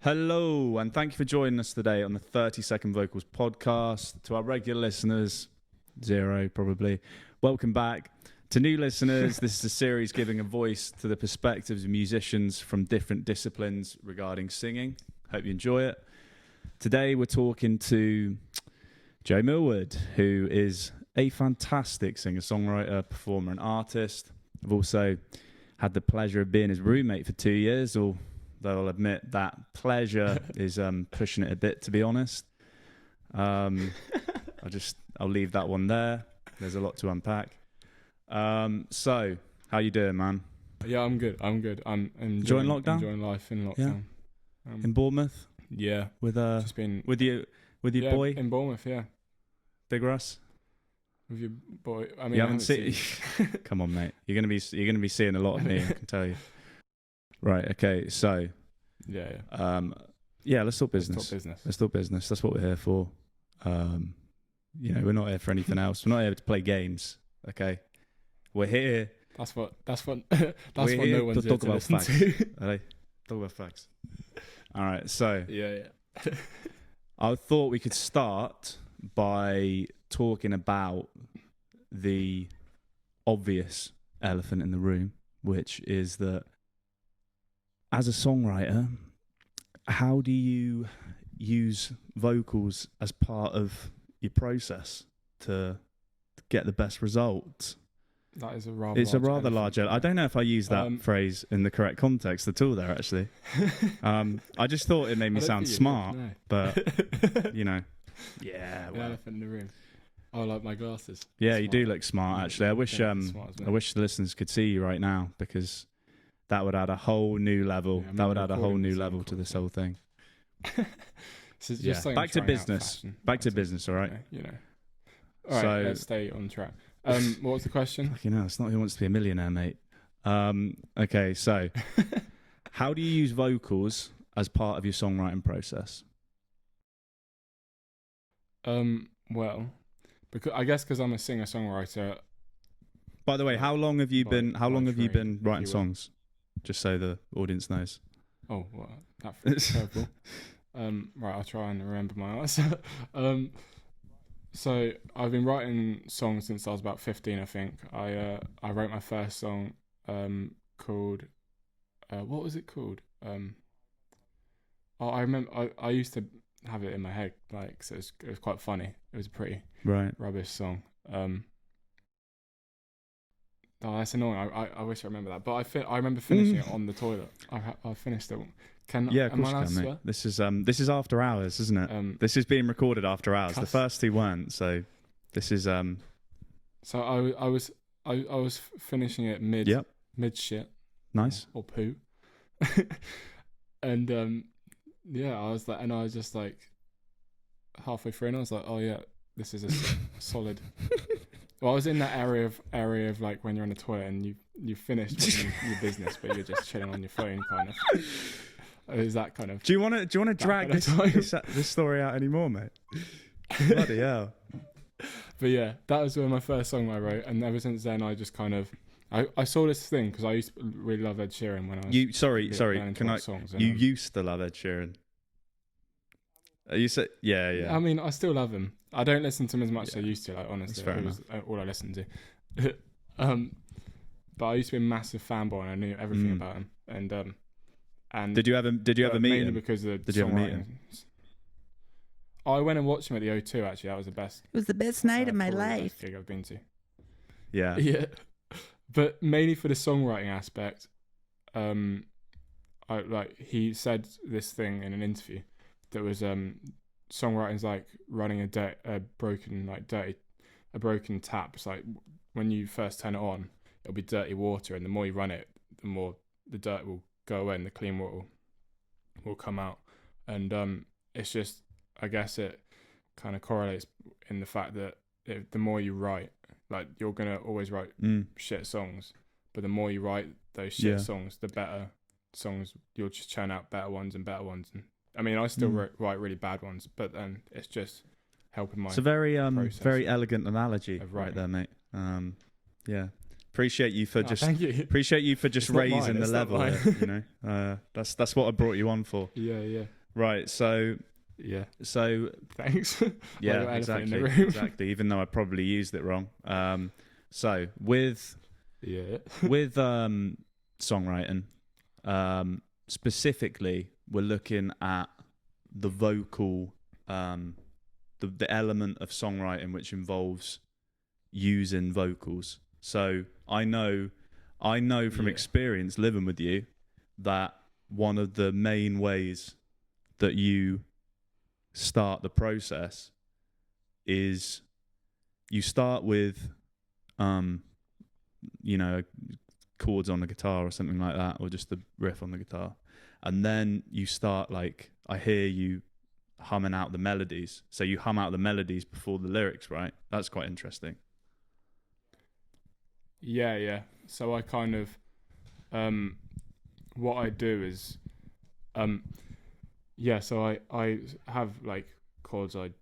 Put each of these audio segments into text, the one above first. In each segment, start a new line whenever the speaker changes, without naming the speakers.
Hello, and thank you for joining us today on the 30 Vocals podcast. To our regular listeners, zero probably, welcome back. To new listeners, this is a series giving a voice to the perspectives of musicians from different disciplines regarding singing. Hope you enjoy it. Today we're talking to Joe Mylward, who is a fantastic singer-songwriter, performer and artist. I've also had the pleasure of being his roommate for 2 years, though I'll admit that pleasure is pushing it a bit, to be honest. I'll leave that one there. There's a lot to unpack. So, how you doing, man?
Yeah, I'm good. I'm
enjoying lockdown?
Enjoying life in lockdown.
Yeah. In Bournemouth?
Yeah.
With
just been
with your boy?
In Bournemouth, yeah.
Big Russ?
With your boy. I mean,
you haven't seen. Come on, mate. You're gonna be seeing a lot of me. I can tell you. Right. Okay. So.
Yeah.
Let's talk business. Let's talk business. That's what we're here for. We're not here for anything else. We're not here to play games. Okay. We're here.
That's what no one's here to listen to.
Talk about facts. All right. So.
Yeah.
I thought we could start by talking about the obvious elephant in the room, which is that as a songwriter, how do you use vocals as part of your process to get the best results?
That is a rather
large elephant. I don't know if I use that phrase in the correct context at all there, actually. I just thought it made me sound smart, but, Yeah,
well. Elephant in the room. Oh, like my glasses.
Yeah, you do look smart, actually. I wish the listeners could see you right now, because that would add a whole new level.
Yeah,
that would add a whole new level to this whole thing.
So just
back to business. Back to business, all right?
All right, let's stay on track. What was the question?
It's not Who Wants to Be a Millionaire, mate. Okay, so how do you use vocals as part of your songwriting process?
Well, because I'm a singer-songwriter.
By the way, how long have you been writing songs? Just so the audience knows.
Oh, well, that's terrible. Right, I'll try and remember my answer. So I've been writing songs since I was about 15, I think. I wrote my first song called what was it called? I remember I used to have it in my head, so it was quite funny. It was a pretty rubbish song. Oh, that's annoying. I wish I remember that, but I remember finishing it on the toilet. I finished it. Am I allowed to swear?
This is after hours, isn't it? This is being recorded after hours. The first two weren't, so this is
So I was finishing it mid shit.
Nice.
Or poo. And I was just like halfway through, and I was like, oh yeah, this is a solid. Well, I was in that area of like when you're in the toilet and you finished your business, but you're just chilling on your phone, kind of. Is that kind of?
Do you want to drag this story out anymore, mate? Bloody hell!
But yeah, that was my first song I wrote, and ever since then, I just kind of I saw this thing because I used to really love Ed Sheeran when I was. Sorry.
Can I? Songs, you used to love Ed Sheeran. You said, yeah.
I mean, I still love him. I don't listen to him as much as I used to. Like, honestly, it was all I listened to. But I used to be a massive fanboy, and I knew everything about him. And
did you ever meet
mainly
him?
Because of
did you ever meet him?
I went and watched him at the O2. Actually, that was the best.
It was the best night of my life.
Gig I've been to.
Yeah.
Yeah, but mainly for the songwriting aspect. He said this thing in an interview that was songwriting's like running a broken tap. It's like when you first turn it on, it'll be dirty water, and the more you run it, the more the dirt will go away and the clean water will come out. And it's just, I guess it kind of correlates in the fact that the more you write, like you're gonna always write shit songs, but the more you write those shit songs, the better songs you'll just churn out better ones. And I mean, I still write really bad ones, but then it's just helping my.
It's a very elegant analogy right there, mate. Yeah. Appreciate you for
Thank you.
appreciate you for just
It's not
raising
mine,
the
it's not
level.
mine.
You know, that's what I brought you on for.
Yeah.
Right. So
Yeah.
yeah,
Thanks. Like your elephant in
exactly,
the room.
exactly. Even though I probably used it wrong. So with
Yeah.
songwriting, specifically, we're looking at the vocal, the element of songwriting which involves using vocals. So I know from experience living with you that one of the main ways that you start the process is you start with chords on the guitar or something like that, or just the riff on the guitar, and then you start, like, I hear you humming out the melodies. So you hum out the melodies before the lyrics, right? That's quite interesting.
Yeah. So I kind of, what I do is, so I have like chords I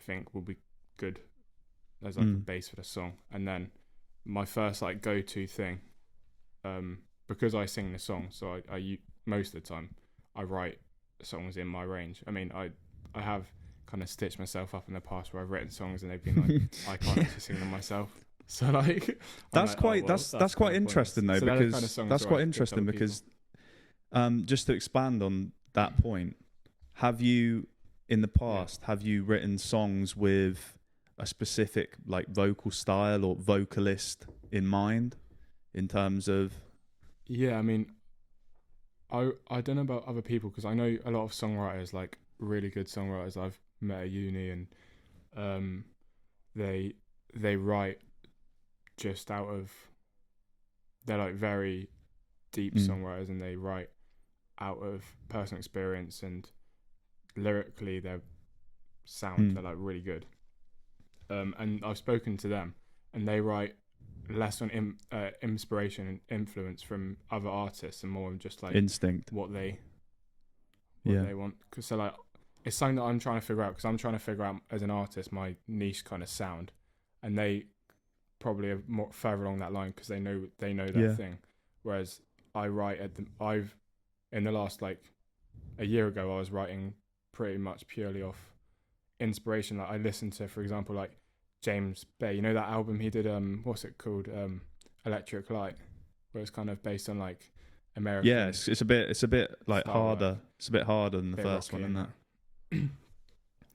think will be good as like a base for the song, and then my first like go-to thing, because I sing the song, so I most of the time I write songs in my range. I mean, I have kind of stitched myself up in the past where I've written songs and they've been like, I can't actually sing them myself. So like,
that's quite interesting though, because that's quite interesting because, just to expand on that point, have you in the past have you written songs with a specific like vocal style or vocalist in mind, in terms of?
Yeah, I mean, I don't know about other people, because I know a lot of songwriters, like really good songwriters I've met at uni, and they write just out of, they're like very deep songwriters, and they write out of personal experience, and lyrically their sound they're like really good, and I've spoken to them and they write less on inspiration and influence from other artists and more on just like
instinct,
what they want. Cause so like it's something that I'm trying to figure out, because I'm trying to figure out as an artist my niche kind of sound, and they probably are more further along that line because they know that thing, whereas I write in the last like a year ago I was writing pretty much purely off inspiration. Like I listened to, for example, like James Bay, you know that album he did, what's it called, Electric Light, where it's kind of based on like American.
Yeah, it's a bit like harder.
Work.
It's a bit harder than the first one, isn't it?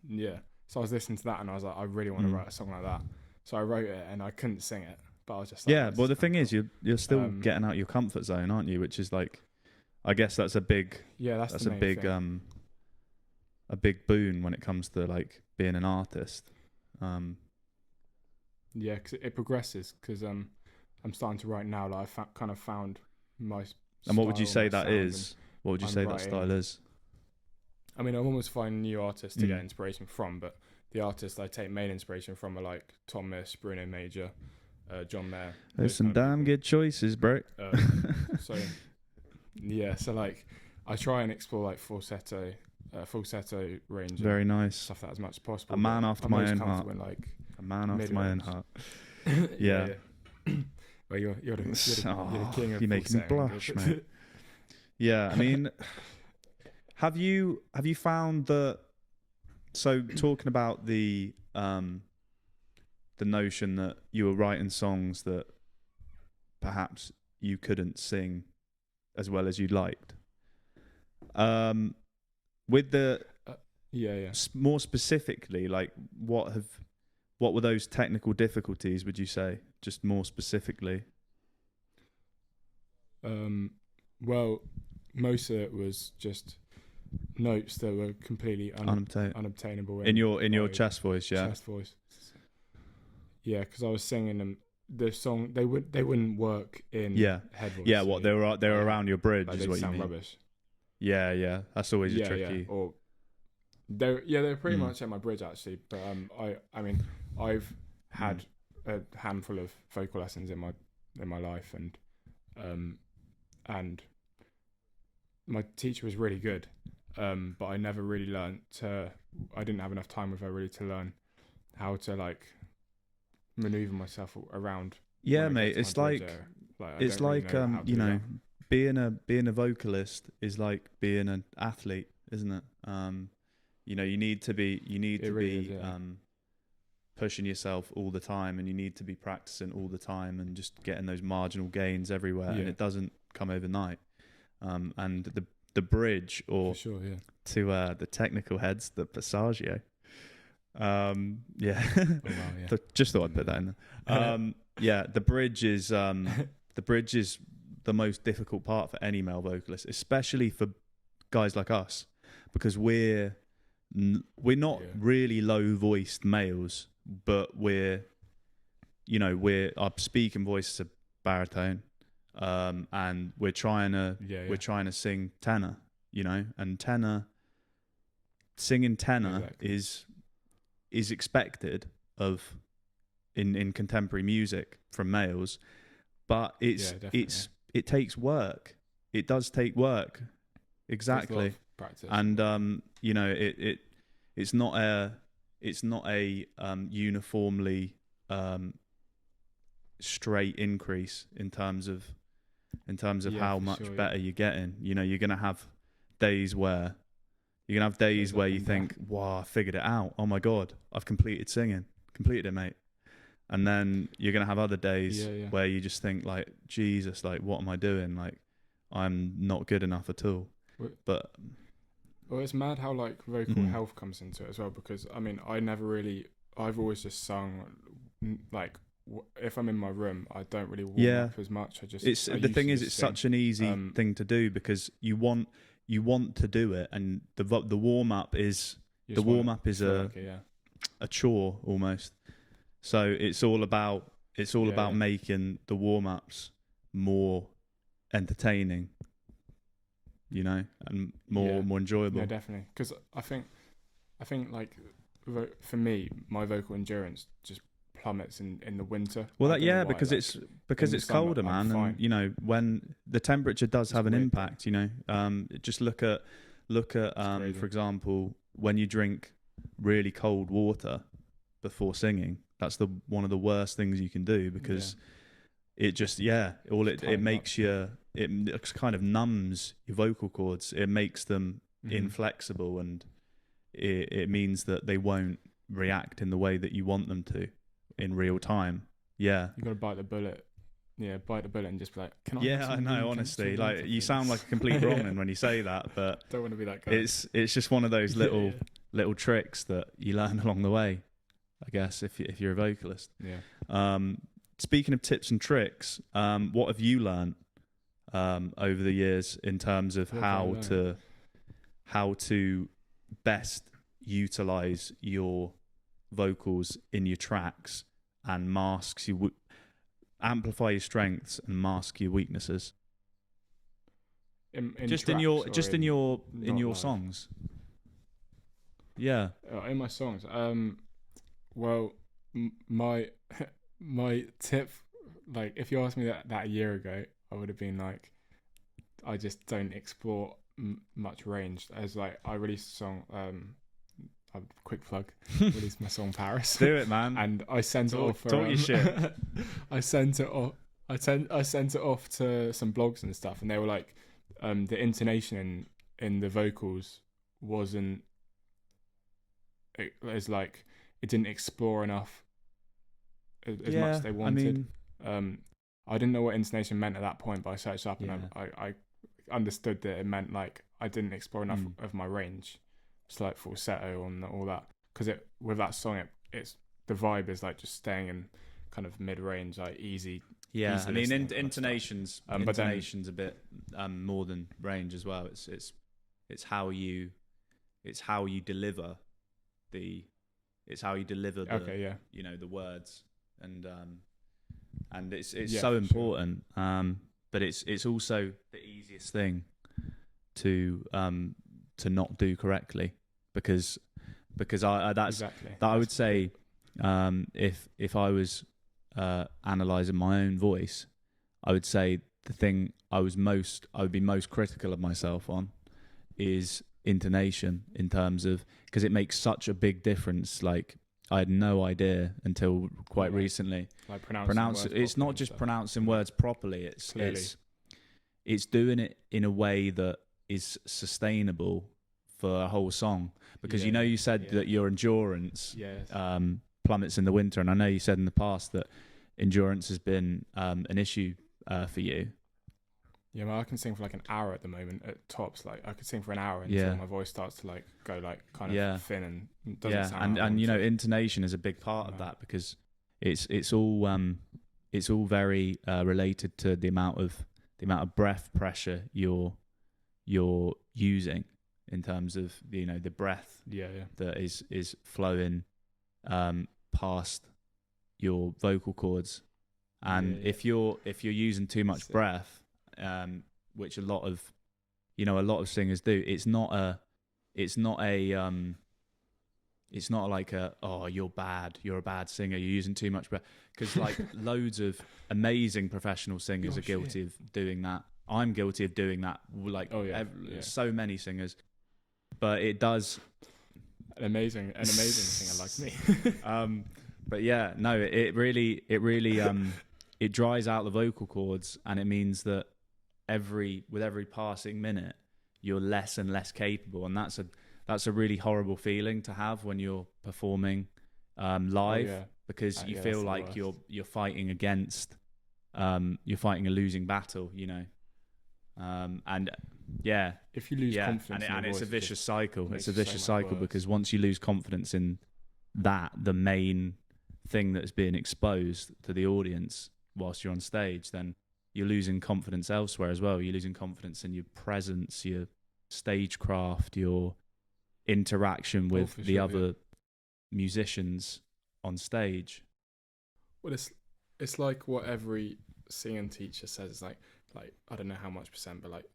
Yeah. So I was listening to that and I was like, I really want to write a song like that. So I wrote it and I couldn't sing it, but I was just like,
yeah. Well, the thing is, you're still getting out your comfort zone, aren't you? Which is like, I guess that's a big a big boon when it comes to like being an artist.
Yeah, because it progresses. Because I'm starting to write now. Like I kind of found my.
And what would you say that is? What would you say that style is?
I mean, I'm almost finding new artists to get inspiration from, but the artists I take main inspiration from are like Thomas, Bruno Major, John Mayer.
There's some damn good choices, bro.
So yeah, so like I try and explore like falsetto range.
Very nice
stuff that as much as possible.
A man after my own heart. A man after my own heart. Yeah.
Well, you're the king of.
You're making me blush, mate. Yeah, I mean, have you found that? So talking about the notion that you were writing songs that perhaps you couldn't sing as well as you'd liked. With the more specifically, like what were those technical difficulties? Would you say, just more specifically?
Well, most of it was just notes that were completely unobtainable
in your chest voice.
Chest voice. Yeah, because I was singing them. The song they wouldn't work in head voice.
Yeah, what they were around your bridge is what you mean.
Rubbish.
Yeah, that's always a tricky.
Yeah. Or they're pretty much at my bridge actually. But I mean I've had a handful of vocal lessons in my life, and my teacher was really good, but I never really learned to. I didn't have enough time with her really to learn how to like maneuver myself around.
Yeah,
when I
mate.
get to
It's
my bridge
like
area. I
it's
don't really
like
know how to
you
do
know,
that.
being a vocalist is like being an athlete, isn't it? You need to be
It really is, yeah.
pushing yourself all the time, and you need to be practicing all the time, and just getting those marginal gains everywhere, and
Yeah.
it doesn't come overnight. And the bridge, or
For sure, yeah.
to the technical heads, the passaggio. Yeah.
Oh, wow, yeah.
Just thought I'd put that in there. Yeah, the bridge is the most difficult part for any male vocalist, especially for guys like us, because we're not
Yeah.
really low voiced males, but our speaking voice is a baritone, and we're trying to sing tenor, and singing tenor
Exactly.
is expected of in contemporary music from males, but it takes work. It does take work. Exactly.
Practice.
And it's not a uniformly straight increase in terms of how much better you're getting. You're gonna have days where you think, wow, I figured it out. Oh my God, I've completed it, mate. And then you're going to have other days where you just think, like, Jesus, like, what am I doing? Like, I'm not good enough at all. But
it's mad how like vocal health comes into it as well, because I mean, I've always just sung like, if I'm in my room, I don't really warm up as much. It's
such an easy thing to do, because you want to do it, and the warm up is a chore almost. So it's all about making the warm ups more entertaining, and more enjoyable.
Yeah, definitely. Because I think like for me, my vocal endurance just plummets in the winter.
Well, because it's colder, man, and when the temperature does have an impact. Just look at for example, when you drink really cold water before singing, that's one of the worst things you can do, because it just it makes it kind of numbs your vocal cords. It makes them inflexible, and it means that they won't react in the way that you want them to in real time. Yeah,
you got to bite the bullet. Yeah, bite the bullet and just be like, can I?
Yeah, I know. Honestly, like, you sound like a complete wrong'un when you say that, but
don't want to be that guy.
It's just one of those little tricks that you learn along the way, I guess, if you're a vocalist.
Yeah.
Speaking of tips and tricks, what have you learned over the years in terms of how to best utilize your vocals in your tracks and amplify your strengths and mask your weaknesses? In your songs. Yeah.
In my songs. Well, my tip, like, if you asked me that a year ago, I would have been like, I just don't explore much range. As like, I released a song, a quick plug, released my song Paris.
Do it, man.
And I sent it off.
Talk your shit.
I sent it off. I sent it off to some blogs and stuff, and they were like, the intonation in the vocals wasn't. It's like it didn't explore enough as much as they wanted. I didn't know what intonation meant at that point, but I searched up and I understood that it meant like I didn't explore enough of my range. It's like falsetto and all that, because with that song, it's the vibe is like just staying in kind of mid range, like easy.
Yeah, I mean, intonation's a bit more than range as well. It's how you deliver the the words, and it's so important. Sure. But it's also the easiest thing to not do correctly, because I would say, if I was analysing my own voice, I would say the thing I would be most critical of myself on is intonation, in terms of, because it makes such a big difference. Like, I had no idea until quite recently.
Like pronouncing words
it's not just
stuff.
pronouncing words properly. It's doing it in a way that is sustainable for a whole song. Because you said that your endurance plummets in the winter, and I know you said in the past that endurance has been an issue for you.
Yeah, well, I can sing for like an hour at the moment at tops. Like I could sing for an hour until my voice starts to like go like kind of thin and doesn't sound.
And intonation is a big part of that, because it's all very related to the amount of breath pressure you're using in terms of the breath that is flowing past your vocal cords, and if you're using too much breath, which a lot of singers do, it's not like you're a bad singer, you're using too much breath, because like loads of amazing professional singers are guilty of doing that. I'm guilty of doing that, like so many singers, but it does
an amazing singer like me.
But yeah, no, it really it dries out the vocal cords, and it means that with every passing minute you're less and less capable, and that's a really horrible feeling to have when you're performing live, because you feel like you're fighting against you're fighting a losing battle, and
if you lose confidence
and it's a vicious cycle. It's a vicious cycle because once you lose confidence in that, the main thing that's being exposed to the audience whilst you're on stage, then you're losing confidence elsewhere as well. You're losing confidence in your presence, your stagecraft, your interaction with the other musicians on stage.
Well, it's like what every singing teacher says. It's like I don't know how much percent, but like,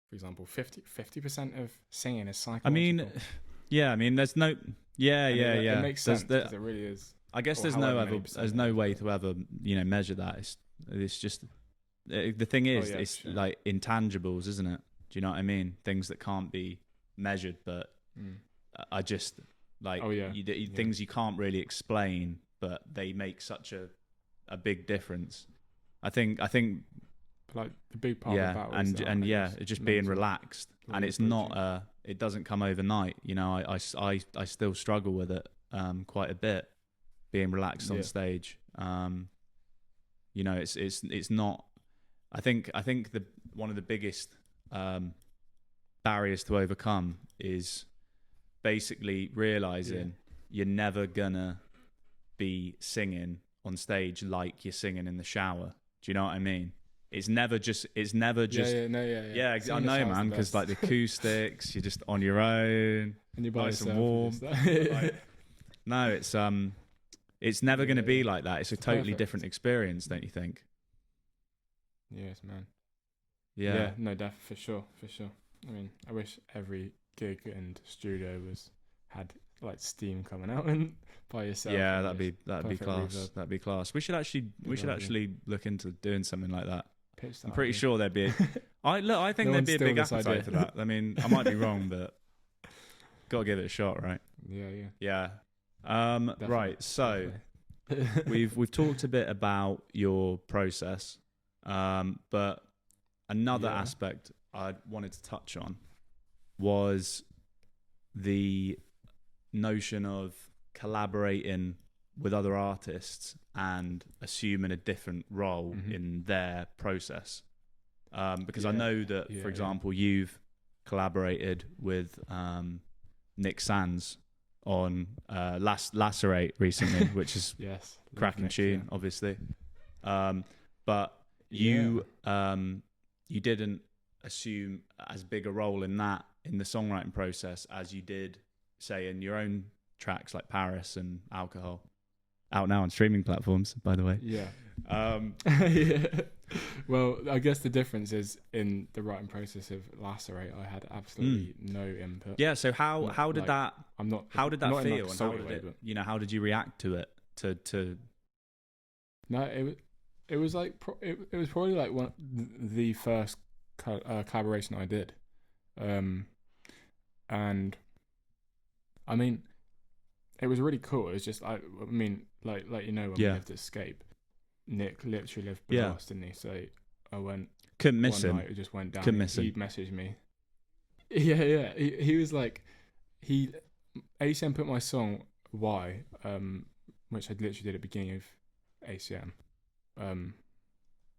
for example, 50% of singing is psychological.
There's no
It makes sense because it really is.
I guess there's no way to ever measure that. It's just the thing is like intangibles, isn't it? Do you know what I mean? Things that can't be measured, but are just like things you can't really explain, but they make such a big difference. I think
like the big part of the battle
it's just being relaxed, and it's not it doesn't come overnight. I still struggle with it quite a bit, being relaxed on stage. It's not. I think one of the biggest barriers to overcome is basically realizing you're never gonna be singing on stage like you're singing in the shower. Do you know what I mean? It's never just. I know, man, because like the acoustics, you're just on your own,
and you're by
nice
yourself,
and warm. No, it's never going to be like that. It's a totally different experience, don't you think?
Yes, man.
Yeah.
No, for sure. I mean, I wish every gig and studio had like steam coming out and by yourself.
Yeah, that'd be class.
Reverb.
That'd be class. We should actually look into doing something like that.
I'm
pretty sure there'd be. I think there'd be a big appetite for that. I mean, I might be wrong, but gotta give it a shot, right?
Yeah.
Right. So we've talked a bit about your process, but another aspect I wanted to touch on was the notion of collaborating with other artists and assuming a different role in their process. Because I know that, for example, you've collaborated with Nick Sands on Lacerate recently, which is cracking tune, obviously. But you didn't assume as big a role in the songwriting process as you did, say, in your own tracks like Paris and Alcohol. Out now on streaming platforms, by the way.
Well, I guess the difference is in the writing process of Lacerate, I had absolutely no input.
Yeah. So how did that? How did that feel?
Like
and how did you react to it?
No, it was like it was probably like the first collaboration I did, and I mean, it was really cool. It was just I mean, like you know, when we lived at Escape, Nick literally lived below us, didn't he? So I went.
Couldn't miss
one
him.
night it just went down.
Couldn't miss him.
He messaged me. Yeah. He was like, ACM put my song "Why," which I literally did at the beginning of ACM,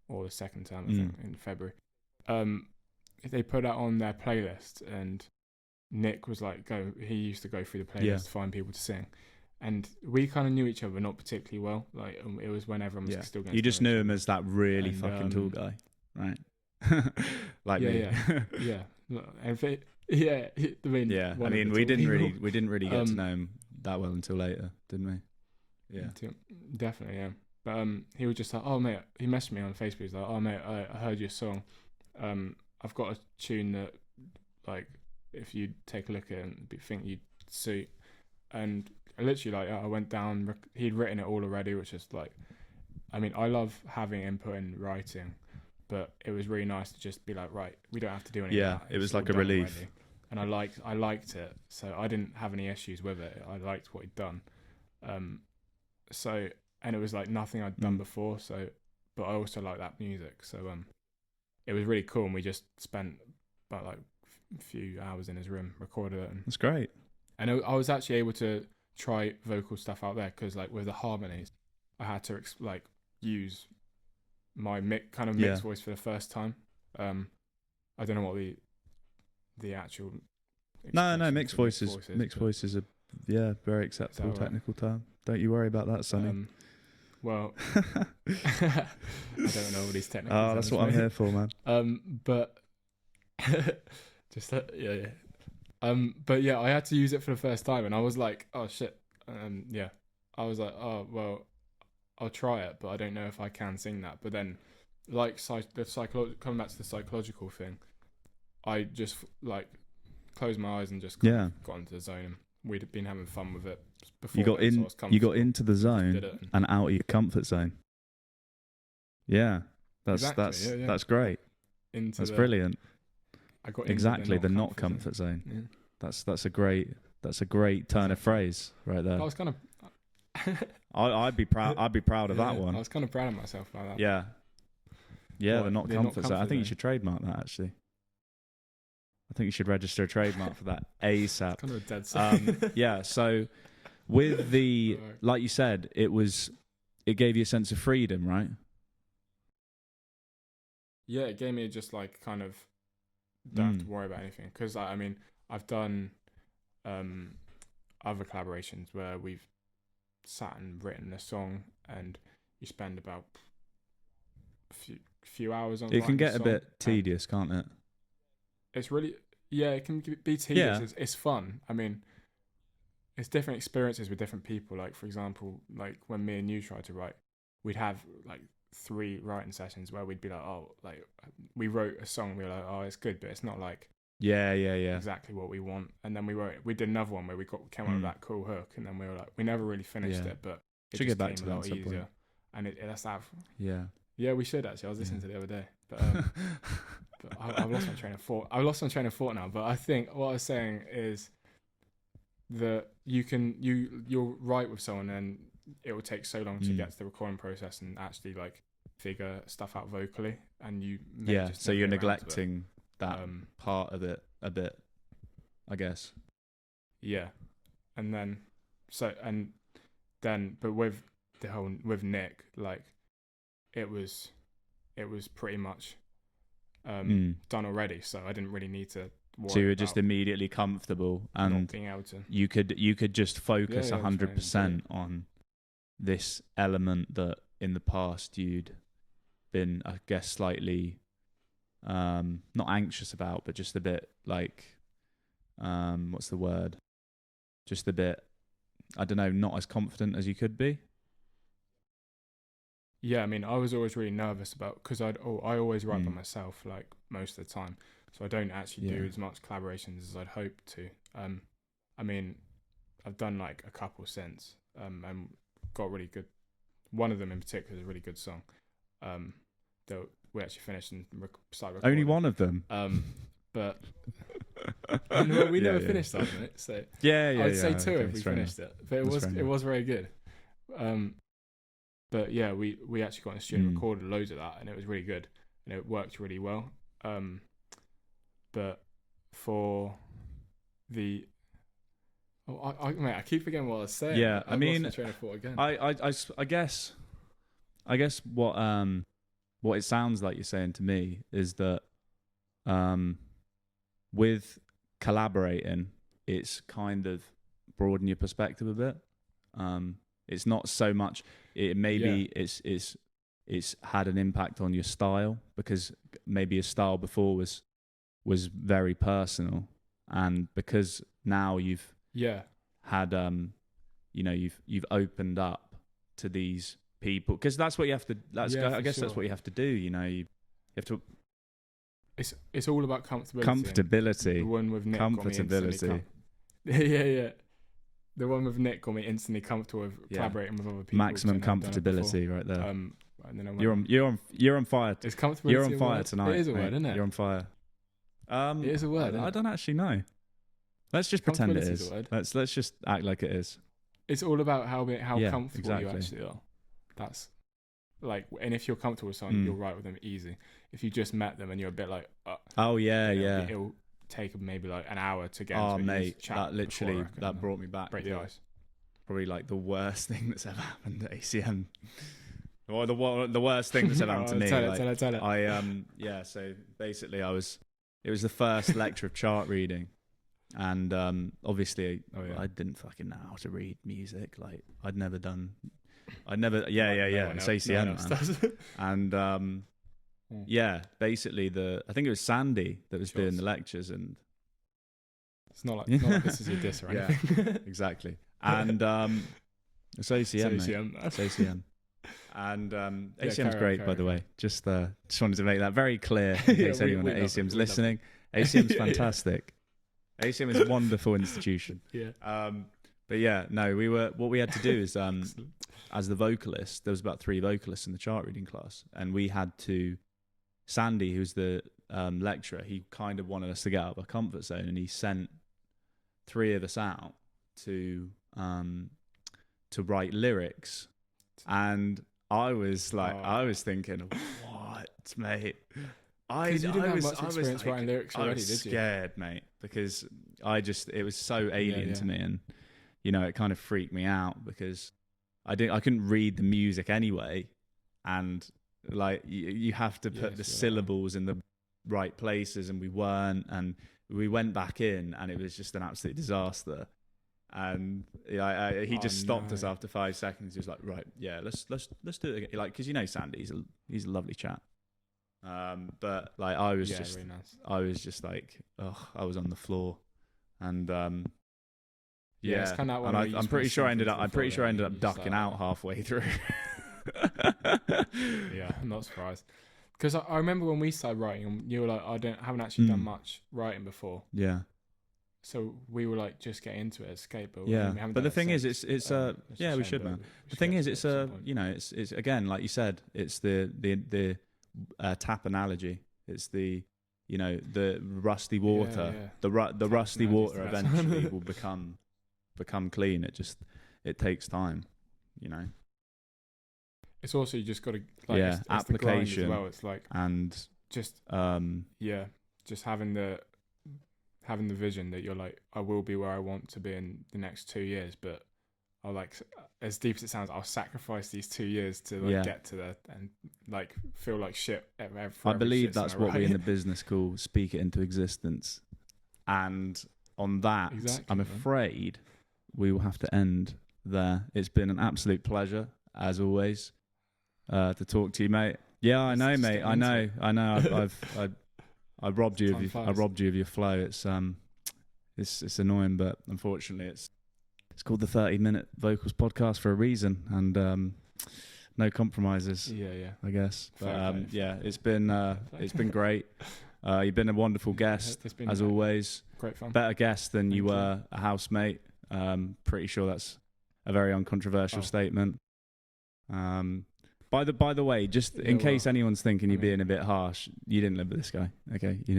or the second time I think in February. They put that on their playlist, and Nick was like, he used to go through the playlist to find people to sing. And we kind of knew each other not particularly well. Like it was when everyone was still going.
You just knew him as that really fucking tall guy, right? Like me.
Yeah. I mean,
we didn't really get to know him that well until later, didn't we? Yeah,
definitely. Yeah, but he was just like, oh mate, he messaged me on Facebook. He's like, oh mate, I heard your song. I've got a tune that, like, if you take a look at it, I think you'd suit. And I literally, like, I went down. He'd written it all already, which is like, I mean, I love having input in writing. But it was really nice to just be like, right, we don't have to do anything.
Yeah, it was like a relief.
Already. And I liked it, so I didn't have any issues with it. I liked what he'd done. So, and it was like nothing I'd done before. So, but I also like that music. So, it was really cool, and we just spent about like a few hours in his room, recorded it.
That's great.
And I was actually able to try vocal stuff out there because, like, with the harmonies, I had to use my mixed voice for the first time. I don't know what the actual
mixed voices are very acceptable technical term. Don't you worry about that, Sonny.
Well, I don't know all these technical terms.
That's what I'm here for, man.
But just but yeah, I had to use it for the first time, and I was like, oh shit. I was like, oh well, I'll try it, but I don't know if I can sing that. But then, like, coming back to the psychological thing, I just like closed my eyes and just got into the zone. And we'd been having fun with it before.
You got into the zone and out of your comfort zone. Yeah, that's great. That's brilliant.
I got
exactly the not comfort zone. Yeah. That's a great turn of phrase right there.
I was kind of.
I'd be proud of that one.
I was kind of proud of myself by that.
Yeah. The not comfort zone. I think you should trademark that, actually. I think you should register a trademark for that ASAP.
Kind of a dead song.
So with the, like you said, it gave you a sense of freedom, right?
Yeah, it gave me just like kind of don't have to worry about anything. Because I mean, I've done other collaborations where we've sat and written a song, and you spend about a few hours on it.
It can get a bit tedious, can't it?
It's really, it can be tedious. Yeah. It's fun. I mean, it's different experiences with different people. Like, for example, like when me and you tried to write, we'd have like 3 writing sessions where we'd be like, oh, like we wrote a song, we were like, oh, it's good, but it's not like exactly what we want. And then we did another one where we came up with that cool hook, and then we were like, we never really finished it, but it
should
just
get back to
came a
that
lot
at some
easier.
point.
And that's that.
Yeah,
we should actually. I was listening to it the other day, but I've lost my train of thought. Now. But I think what I was saying is that you'll write with someone, and it will take so long to get to the recording process and actually like figure stuff out vocally, and you
so you're neglecting that part of it a bit, I guess. And
then but with Nick, like it was pretty much done already, so I didn't really need to worry. So
you were just immediately comfortable, and
not being able to.
You could just focus 100% on this element that in the past you'd been, I guess, slightly not anxious about, but just a bit like what's the word? Just a bit, I don't know, not as confident as you could be.
Yeah, I mean, I was always really nervous because I always write by myself, like most of the time, so I don't actually do as much collaborations as I'd hoped to. I mean, I've done like a couple since, and got really good. One of them in particular is a really good song. That we actually finished and started recording.
Only one of them.
But Well, we
Yeah,
never
yeah.
finished ours, mate. So
Yeah,
I'd say two
okay,
if we
fair
finished it, but
That's fair
it was very good. But yeah, we actually got in the studio and recorded loads of that, and it was really good, and it worked really well. But for the mate, I keep forgetting what I was saying.
Yeah,
I
mean,
lost my train of thought again.
I guess what it sounds like you're saying to me is that with collaborating, it's kind of broaden your perspective a bit. It's not so much. It's had an impact on your style, because maybe your style before was very personal, and because now you've had you've opened up to these people, because that's what you have to. That's what you have to do. You have to.
It's all about comfortability. The one with Nick
Comfortability.
Yeah. The one with Nick got me instantly comfortable with collaborating with other people.
Maximum comfortability, right there.
And then I
went, you're on fire.
Is comfortability
You're on fire tonight.
It is a word, isn't it?
You're on fire.
It is a word.
I don't actually know. Let's just pretend it is.
A word.
Let's just act like it is.
It's all about how comfortable you
exactly.
actually are. That's like, and if you're comfortable with someone, you'll write with them easy. If you just met them and you're a bit like, it'll take maybe like an hour to get into
mate,
chat
that literally
before,
that brought me back.
Break the ice.
Probably like the worst thing that's ever happened at ACM. Or the worst thing that's ever happened to me.
Tell it.
So basically it was the first lecture of chart reading, and obviously I didn't fucking know how to read music. Like it's ACM, man. And basically I think it was Sandy that was doing the lectures, and
it's not like this is your diss or anything.
Exactly. And it's ACM, mate. It's ACM. And ACM's great, by the way. Just wanted to make that very clear in case anyone at ACM's listening. ACM's fantastic. ACM is a wonderful institution.
Yeah.
But yeah, no, what we had to do is as the vocalist, there was about 3 vocalists in the chart reading class, and we had to. Sandy, who's the lecturer, he kind of wanted us to get out of our comfort zone, and he sent 3 of us out to write lyrics, and I was like, I was thinking, what, mate?
You didn't have much experience writing lyrics already, did you? I was
scared, mate, because it was so alien to me, and it kind of freaked me out because I couldn't read the music anyway, and like you have to put the syllables in the right places, and we weren't, and we went back in, and it was just an absolute disaster. And he just stopped us after 5 seconds. He was like, "Right, yeah, let's do it again." Like, because Sandy, he's a lovely chap. But like I was really nice. I was just like, I was on the floor, and
it's kind of
and I'm pretty sure I ended up ducking out halfway through.
Yeah, I'm not surprised, because I remember when we started writing, and you were like, haven't actually done much writing before.
Yeah.
So we were like, just get into it, escape. But
but the thing is, it's we should, man. The thing is, it's it's again, like you said, it's the tap analogy. It's the rusty water. The rusty water eventually will become clean. It takes time,
It's also, you just got to it's application as well. It's like, and just just having the vision that you're like, I will be where I want to be in the next 2 years, but I'll, like, as deep as it sounds, I'll sacrifice these 2 years to get to that and like feel like shit.
I believe that's what we in the business call speak it into existence. And on that, I'm afraid we will have to end there. It's been an absolute pleasure, as always, to talk to you, mate. Yeah, I know, mate. I know. I robbed you of your flow. It's annoying, but unfortunately, it's called the 30-minute vocals podcast for a reason, and no compromises.
Yeah.
I guess. But it's been great. You've been a wonderful guest, as always.
Great fun.
Better guest than you were a housemate. Pretty sure that's a very uncontroversial statement. By the way, just in case anyone's thinking you're being a bit harsh, you didn't live with this guy, okay? You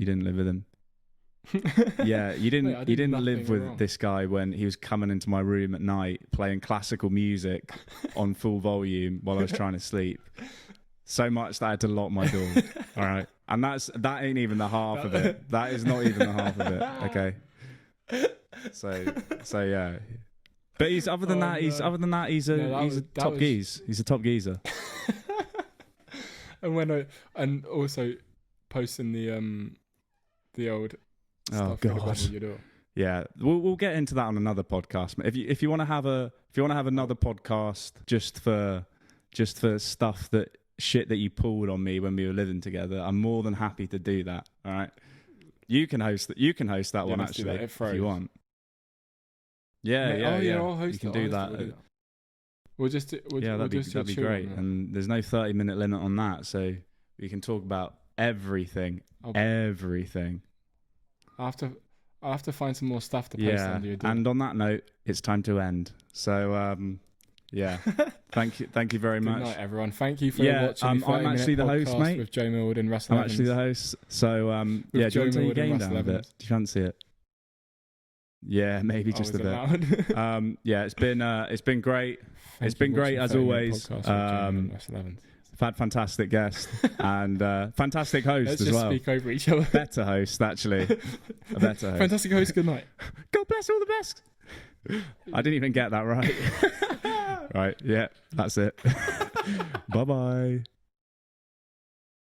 didn't live with him. Yeah, you didn't.
Mate, I
you
did
didn't live
nothing
with
wrong.
this guy when he was coming into my room at night playing classical music on full volume while I was trying to sleep. So much that I had to lock my door. All right, and that ain't even the half of it. That is not even the half of it. Okay. So yeah. But he's other than that, he's a top geezer. He's a top geezer.
And also posting the old stuff above your door.
Yeah, we'll get into that on another podcast. If you want to have another podcast just for stuff that shit that you pulled on me when we were living together, I'm more than happy to do that. All right, you can host that. You can host that one actually if you want. Yeah.
I'll host
you can do that. That'd be great. And there's no 30-minute limit on that, so we can talk about everything. Everything.
I have to find some more stuff to post under your door.
And on that note, it's time to end. So yeah, thank you very much.
Good night, everyone. Thank you for watching.
I'm actually the host, mate.
With Joe Millward and Russell
I'm
Evans.
actually the host. So do you want to take your game down a bit? Do you fancy it? Yeah, maybe just a bit. It's been great. It's been great as always. I've had fantastic guests and fantastic host
Let's
as well.
Let's just speak over each other.
Better host, actually. A better host.
Fantastic host. Good night.
God bless all the best. I didn't even get that right. Right. Yeah, that's it. Bye-bye.